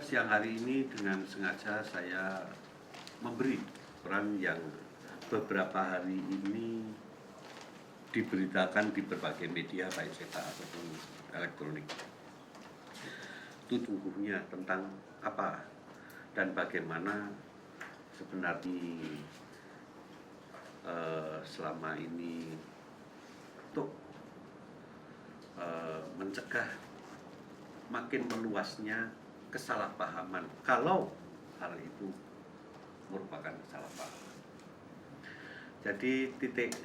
Siang hari ini dengan sengaja saya memberi peran yang beberapa hari ini diberitakan di berbagai media baik cetak ataupun elektronik. Itu sungguhnya tentang apa dan bagaimana sebenarnya selama ini untuk mencegah makin meluasnya kesalahpahaman kalau hal itu merupakan kesalahpahaman. Jadi titik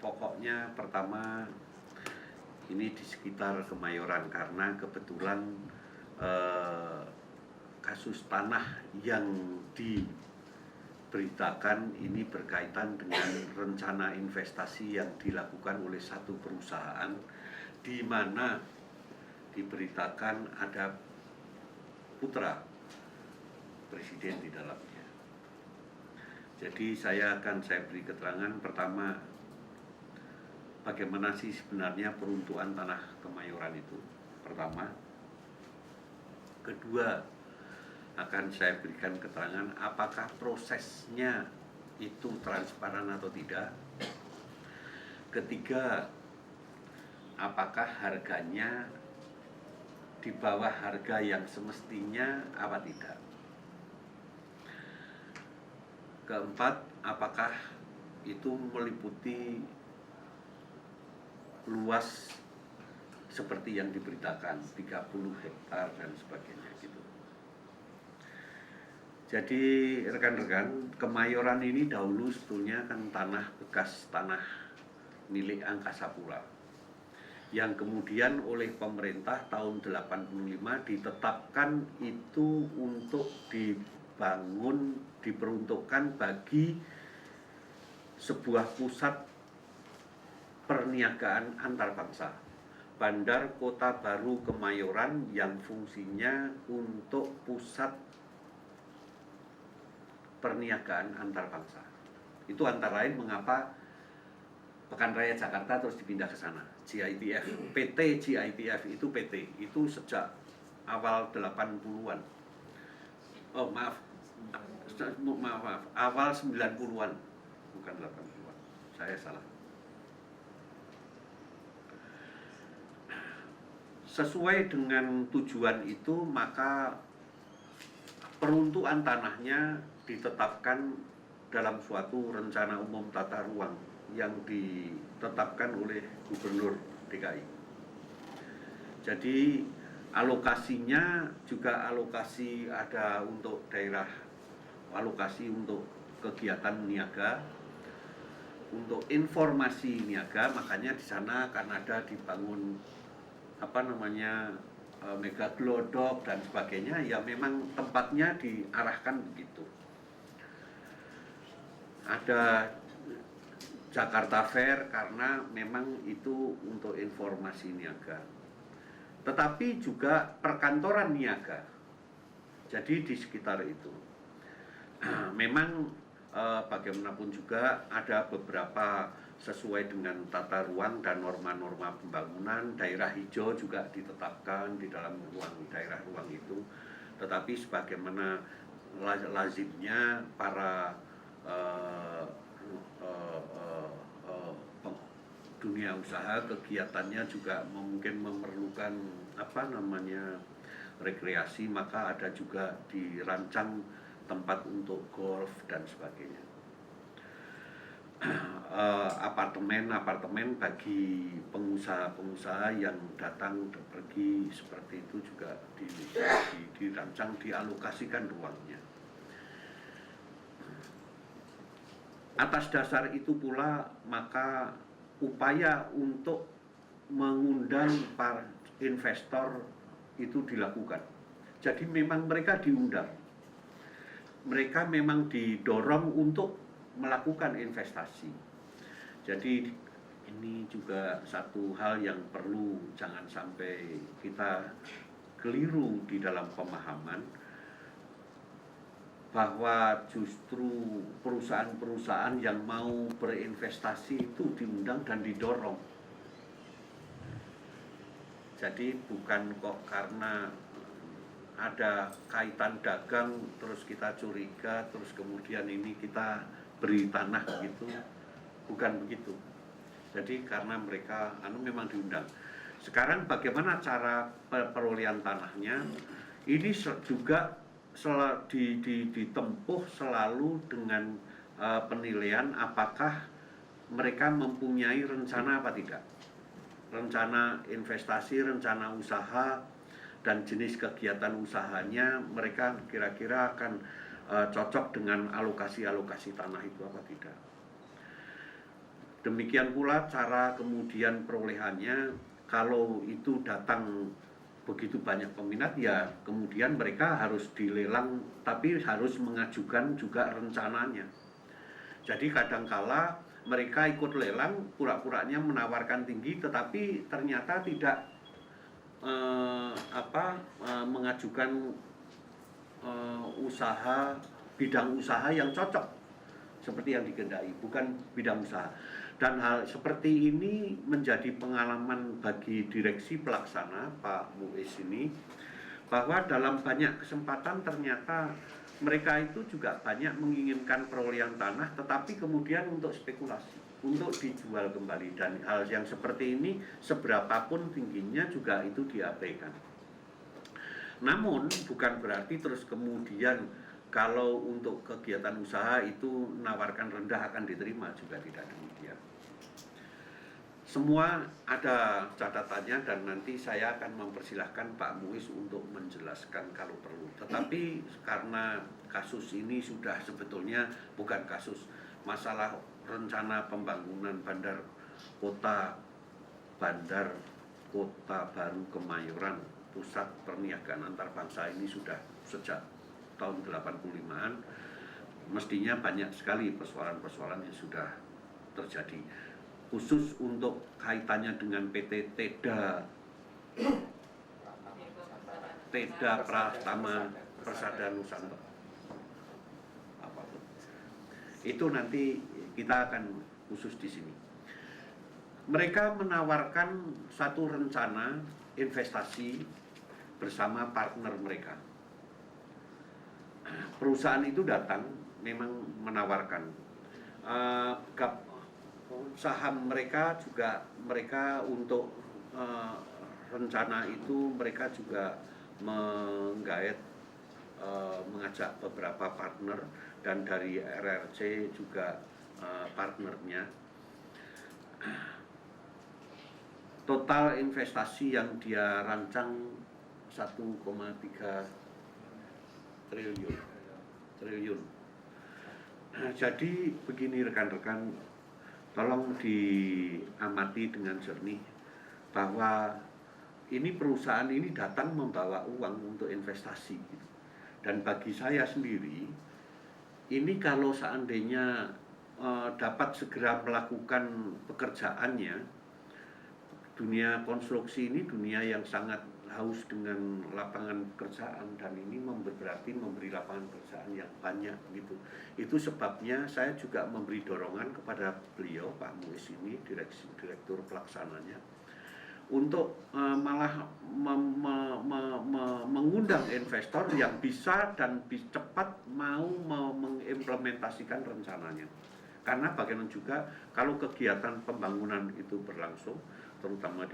pokoknya pertama ini di sekitar Kemayoran karena kebetulan kasus tanah yang diberitakan ini berkaitan dengan rencana investasi yang dilakukan oleh satu perusahaan di mana diberitakan ada putra presiden di dalamnya. Jadi saya beri keterangan pertama bagaimana sih sebenarnya peruntukan tanah Kemayoran itu pertama. Kedua akan saya berikan keterangan apakah prosesnya itu transparan atau tidak. Ketiga, apakah harganya di bawah harga yang semestinya apa tidak. Keempat, apakah itu meliputi luas seperti yang diberitakan 30 hektar dan sebagainya gitu. Jadi rekan-rekan, Kemayoran ini dahulu sebetulnya kan tanah bekas tanah milik Angkasa Pura yang kemudian oleh pemerintah tahun 85 ditetapkan itu untuk dibangun, diperuntukkan bagi sebuah pusat perniagaan antar bangsa. Bandar Kota Baru Kemayoran yang fungsinya untuk pusat perniagaan antar bangsa. Itu antara lain mengapa Pekan Raya Jakarta terus dipindah ke sana. GITF, PT GITF itu PT itu sejak awal 80-an. Oh maaf, awal 90-an, bukan 80-an. Saya salah. Sesuai dengan tujuan itu, maka peruntukan tanahnya ditetapkan dalam suatu rencana umum tata ruang yang ditetapkan oleh Gubernur DKI. Jadi alokasinya juga alokasi ada untuk daerah, alokasi untuk kegiatan niaga, untuk informasi niaga, makanya di sana akan ada dibangun mega glodok dan sebagainya, ya memang tempatnya diarahkan begitu. Ada Jakarta Fair karena memang itu untuk informasi niaga. Tetapi juga perkantoran niaga. Jadi di sekitar itu. Memang bagaimanapun juga ada beberapa sesuai dengan tata ruang dan norma-norma pembangunan. Daerah hijau juga ditetapkan di dalam daerah ruang itu. Tetapi sebagaimana lazimnya para dunia usaha kegiatannya juga mungkin memerlukan rekreasi, maka ada juga dirancang tempat untuk golf dan sebagainya. Apartemen bagi pengusaha-pengusaha yang datang pergi seperti itu juga dirancang, dialokasikan ruangnya. Atas dasar itu pula maka upaya untuk mengundang para investor itu dilakukan. Jadi memang mereka diundang. Mereka memang didorong untuk melakukan investasi. Jadi ini juga satu hal yang perlu jangan sampai kita keliru di dalam pemahaman bahwa justru perusahaan-perusahaan yang mau berinvestasi itu diundang dan didorong. Jadi bukan kok karena ada kaitan dagang terus kita curiga terus kemudian ini kita beri tanah gitu, bukan begitu. Jadi karena mereka memang diundang. Sekarang bagaimana cara perolehan tanahnya? Ini juga ditempuh selalu dengan penilaian apakah mereka mempunyai rencana apa tidak. Rencana investasi, rencana usaha, dan jenis kegiatan usahanya mereka kira-kira akan cocok dengan alokasi-alokasi tanah itu apa tidak. Demikian pula cara kemudian perolehannya, kalau itu datang begitu banyak peminat ya kemudian mereka harus dilelang, tapi harus mengajukan juga rencananya. Jadi kadangkala mereka ikut lelang, pura-puranya menawarkan tinggi tetapi ternyata tidak mengajukan bidang usaha yang cocok seperti yang dikehendaki, bukan bidang usaha. Dan hal seperti ini menjadi pengalaman bagi direksi pelaksana Pak Muiz ini, bahwa dalam banyak kesempatan ternyata mereka itu juga banyak menginginkan perolehan tanah tetapi kemudian untuk spekulasi, untuk dijual kembali, dan hal yang seperti ini seberapapun tingginya juga itu diabaikan. Namun bukan berarti terus kemudian kalau untuk kegiatan usaha itu nawarkan rendah akan diterima, juga tidak demikian. Semua ada catatannya dan nanti saya akan mempersilahkan Pak Muiz untuk menjelaskan kalau perlu. Tetapi karena kasus ini sudah sebetulnya bukan kasus, masalah rencana pembangunan bandar kota baru Kemayoran, pusat perniagaan antar bangsa ini sudah sejak tahun 85-an. Mestinya banyak sekali persoalan-persoalan yang sudah terjadi, khusus untuk kaitannya dengan PT Teda Pratama Persada Nusantara. Itu nanti kita akan khusus di sini. Mereka menawarkan satu rencana investasi bersama partner mereka. Perusahaan itu datang memang menawarkan saham mereka juga, mereka untuk rencana itu mereka juga mengajak beberapa partner, dan dari RRC juga partnernya. Total investasi yang dia rancang 1,3 triliun. Jadi begini rekan-rekan, tolong diamati dengan jernih bahwa ini perusahaan ini datang membawa uang untuk investasi. Dan bagi saya sendiri, ini kalau seandainya dapat segera melakukan pekerjaannya, dunia konstruksi ini dunia yang sangat haus dengan lapangan pekerjaan, dan ini berarti memberi lapangan pekerjaan yang banyak gitu. Itu sebabnya saya juga memberi dorongan kepada beliau Pak Muiz ini, direktur pelaksananya, untuk malah mengundang investor yang bisa dan cepat mau mengimplementasikan rencananya. Karena bagaimana juga kalau kegiatan pembangunan itu berlangsung, terutama di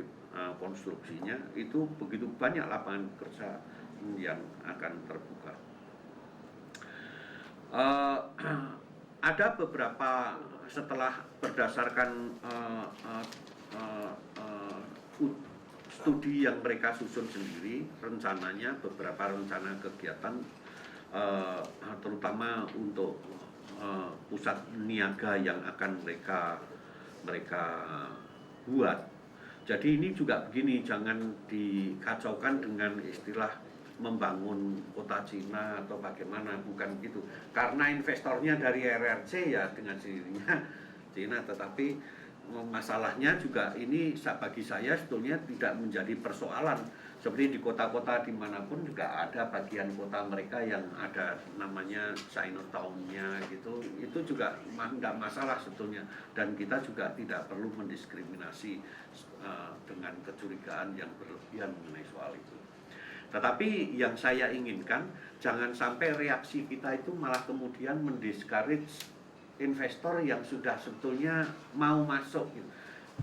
konstruksinya, itu begitu banyak lapangan kerja yang akan terbuka. Ada beberapa, setelah berdasarkan studi yang mereka susun sendiri, rencananya beberapa rencana kegiatan terutama untuk pusat niaga yang akan mereka buat. Jadi ini juga begini, jangan dikacaukan dengan istilah membangun kota Cina atau bagaimana, bukan gitu. Karena investornya dari RRC ya dengan sendirinya Cina, tetapi masalahnya juga ini bagi saya sebetulnya tidak menjadi persoalan. Seperti di kota-kota dimanapun juga ada bagian kota mereka yang ada namanya Chinatown-nya gitu, itu juga tidak masalah sebetulnya, dan kita juga tidak perlu mendiskriminasi dengan kecurigaan yang berlebihan mengenai soal itu. Tetapi yang saya inginkan, jangan sampai reaksi kita itu malah kemudian mendiscourage investor yang sudah sebetulnya mau masuk gitu.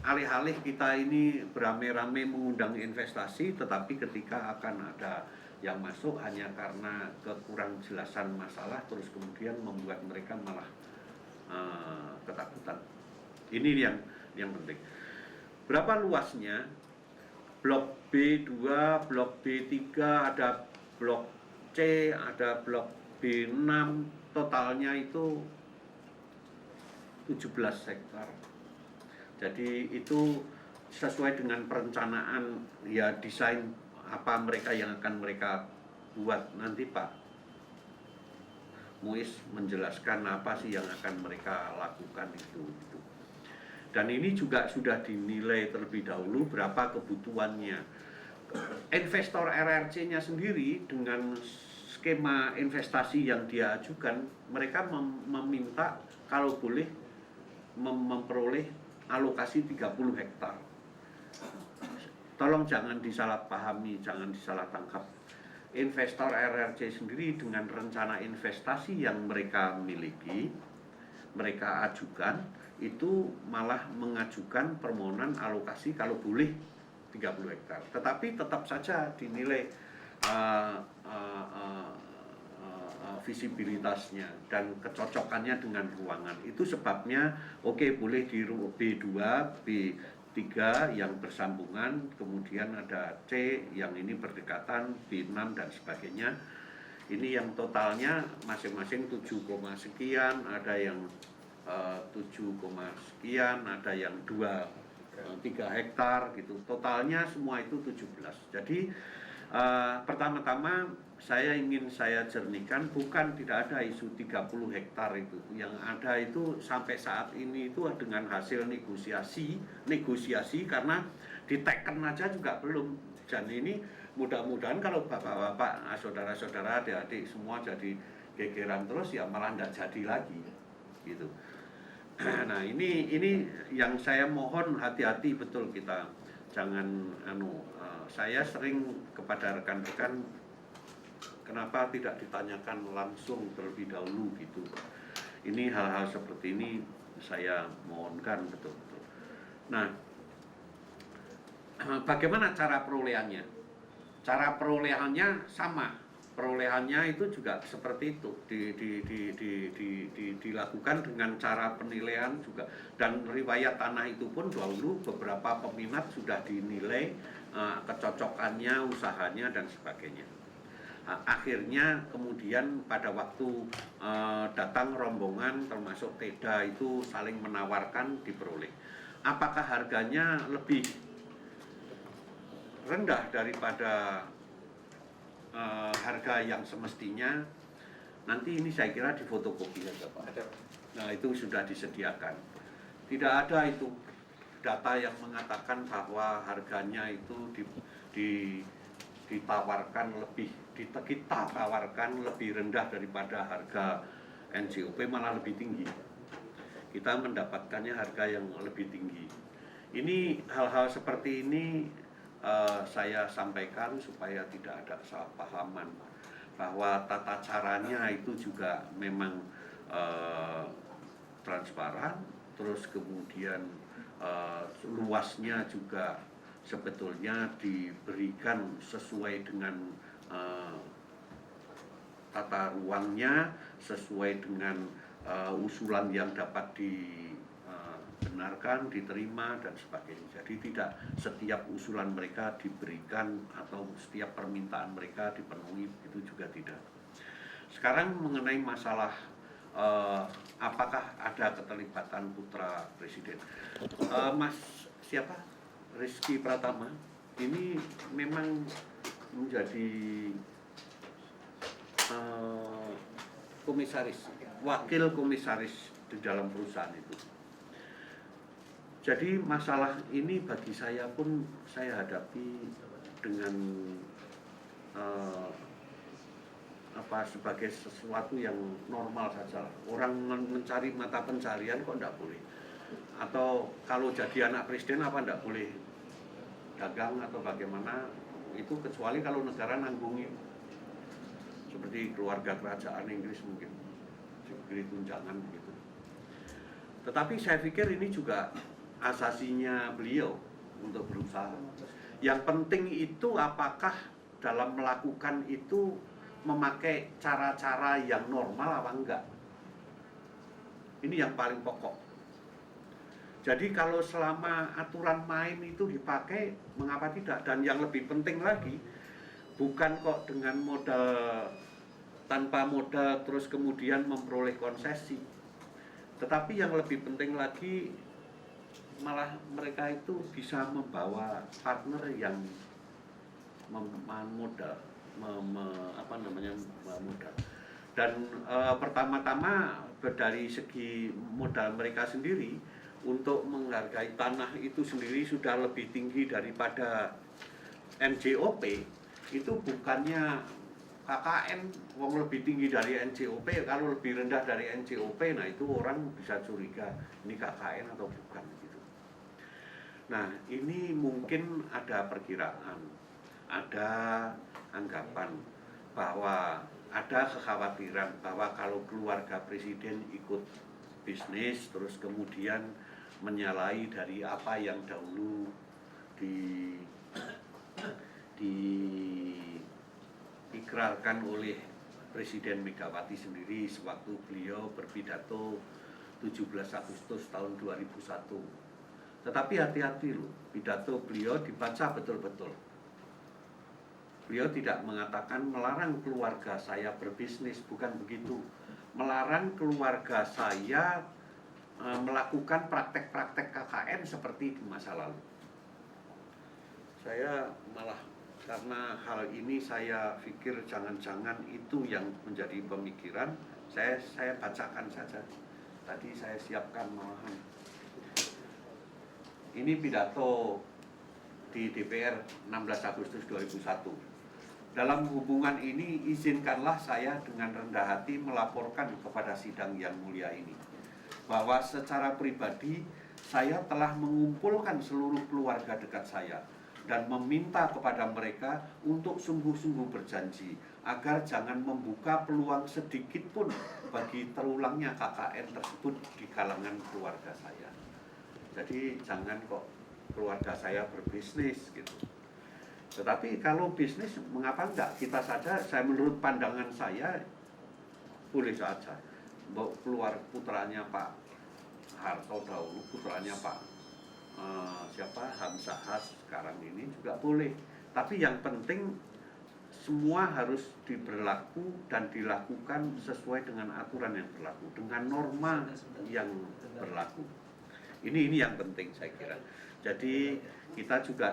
Alih-alih kita ini beramai-ramai mengundang investasi, tetapi ketika akan ada yang masuk hanya karena kekurang jelasan masalah, terus kemudian membuat mereka malah ketakutan. Ini yang penting. Berapa luasnya? Blok B2, blok B3, ada blok C, ada blok B6, totalnya itu 17 hektar. Jadi itu sesuai dengan perencanaan ya, desain apa mereka yang akan mereka buat. Nanti Pak Muiz menjelaskan apa sih yang akan mereka lakukan itu. Dan ini juga sudah dinilai terlebih dahulu berapa kebutuhannya. Investor RRC-nya sendiri dengan skema investasi yang dia ajukan, mereka meminta kalau boleh memperoleh alokasi 30 hektar. Tolong jangan disalahpahami, jangan disalah tangkap. Investor RRC sendiri dengan rencana investasi yang mereka miliki, mereka ajukan, itu malah mengajukan permohonan alokasi kalau boleh 30 hektar. Tetapi tetap saja dinilai visibilitasnya dan kecocokannya dengan ruangan. Itu sebabnya oke, boleh di B2, B3 yang bersambungan, kemudian ada C yang ini berdekatan, B6 dan sebagainya. Ini yang totalnya masing-masing 7, sekian, ada yang 7, sekian, ada yang 3 hektar gitu. Totalnya semua itu 17. Jadi pertama-tama saya ingin saya jernihkan, bukan tidak ada isu 30 hektar itu. Yang ada itu sampai saat ini itu dengan hasil negosiasi karena diteken aja juga belum. Dan ini mudah-mudahan kalau bapak-bapak, saudara-saudara, adik-adik semua jadi gegeran terus ya malah tidak jadi lagi gitu. Nah ini yang saya mohon hati-hati betul kita, jangan saya sering kepada rekan-rekan, kenapa tidak ditanyakan langsung terlebih dahulu gitu. Ini hal-hal seperti ini saya mohonkan betul-betul. Nah, bagaimana cara perolehannya? Cara perolehannya sama. Perolehannya itu juga seperti itu, dilakukan dengan cara penilaian juga, dan riwayat tanah itu pun dahulu beberapa peminat sudah dinilai kecocokannya, usahanya dan sebagainya. Akhirnya kemudian pada waktu datang rombongan termasuk TEDA itu saling menawarkan, diperoleh. Apakah harganya lebih rendah daripada harga yang semestinya? Nanti ini saya kira di fotokopi saja Pak. Nah itu sudah disediakan. Tidak ada itu data yang mengatakan bahwa harganya itu ditawarkan lebih, kita tawarkan lebih rendah daripada harga NJOP, malah lebih tinggi. Kita mendapatkannya harga yang lebih tinggi. Ini hal-hal seperti ini saya sampaikan supaya tidak ada kesalahpahaman, bahwa tata caranya itu juga memang transparan, terus kemudian luasnya juga sebetulnya diberikan sesuai dengan tata ruangnya, sesuai dengan usulan yang dapat dibenarkan, diterima dan sebagainya. Jadi tidak setiap usulan mereka diberikan atau setiap permintaan mereka dipenuhi, itu juga tidak. Sekarang mengenai masalah apakah ada keterlibatan putra presiden, Mas siapa, Rizky Pratama ini memang menjadi komisaris, wakil komisaris di dalam perusahaan itu. Jadi masalah ini bagi saya pun saya hadapi dengan sebagai sesuatu yang normal saja. Orang mencari mata pencarian kok tidak boleh? Atau kalau jadi anak presiden apa tidak boleh dagang atau bagaimana? itu kecuali kalau negara nanggungin, seperti keluarga kerajaan Inggris mungkin diberi tunjangan begitu. Tetapi saya pikir ini juga asasinya beliau untuk berusaha. Yang penting itu apakah dalam melakukan itu memakai cara-cara yang normal apa enggak. Ini yang paling pokok. Jadi kalau selama aturan main itu dipakai, mengapa tidak? Dan yang lebih penting lagi, bukan kok dengan modal, tanpa modal terus kemudian memperoleh konsesi. Tetapi yang lebih penting lagi, malah mereka itu bisa membawa partner yang modal, modal. Dan pertama-tama dari segi modal mereka sendiri, untuk menghargai tanah itu sendiri sudah lebih tinggi daripada NJOP. Itu bukannya KKN wong lebih tinggi dari NJOP, kalau lebih rendah dari NJOP, nah itu orang bisa curiga ini KKN atau bukan gitu. Nah, ini mungkin ada perkiraan, ada anggapan bahwa ada kekhawatiran bahwa kalau keluarga presiden ikut bisnis terus kemudian menyalahi dari apa yang dahulu diikrarkan oleh Presiden Megawati sendiri sewaktu beliau berpidato 17 Agustus tahun 2001. Tetapi hati-hati loh, pidato beliau dibaca betul-betul. Beliau tidak mengatakan melarang keluarga saya berbisnis, bukan begitu. Melarang keluarga saya melakukan praktek-praktek KKN seperti di masa lalu. Saya malah karena hal ini saya pikir jangan-jangan itu yang menjadi pemikiran, saya bacakan saja. Tadi saya siapkan malahan. Ini pidato di DPR 16 Agustus 2001. Dalam hubungan ini, izinkanlah saya dengan rendah hati melaporkan kepada sidang yang mulia ini bahwa secara pribadi saya telah mengumpulkan seluruh keluarga dekat saya dan meminta kepada mereka untuk sungguh-sungguh berjanji agar jangan membuka peluang sedikit pun bagi terulangnya KKN tersebut di kalangan keluarga saya. Jadi jangan kok keluarga saya berbisnis gitu. Tetapi kalau bisnis, mengapa enggak? Kita saja, menurut pandangan saya, boleh saja. Keluar putranya Pak Harto dahulu, putranya Pak Hamzahas sekarang ini juga boleh. Tapi yang penting semua harus diberlaku dan dilakukan sesuai dengan aturan yang berlaku, dengan norma yang berlaku. Ini yang penting saya kira. Jadi kita juga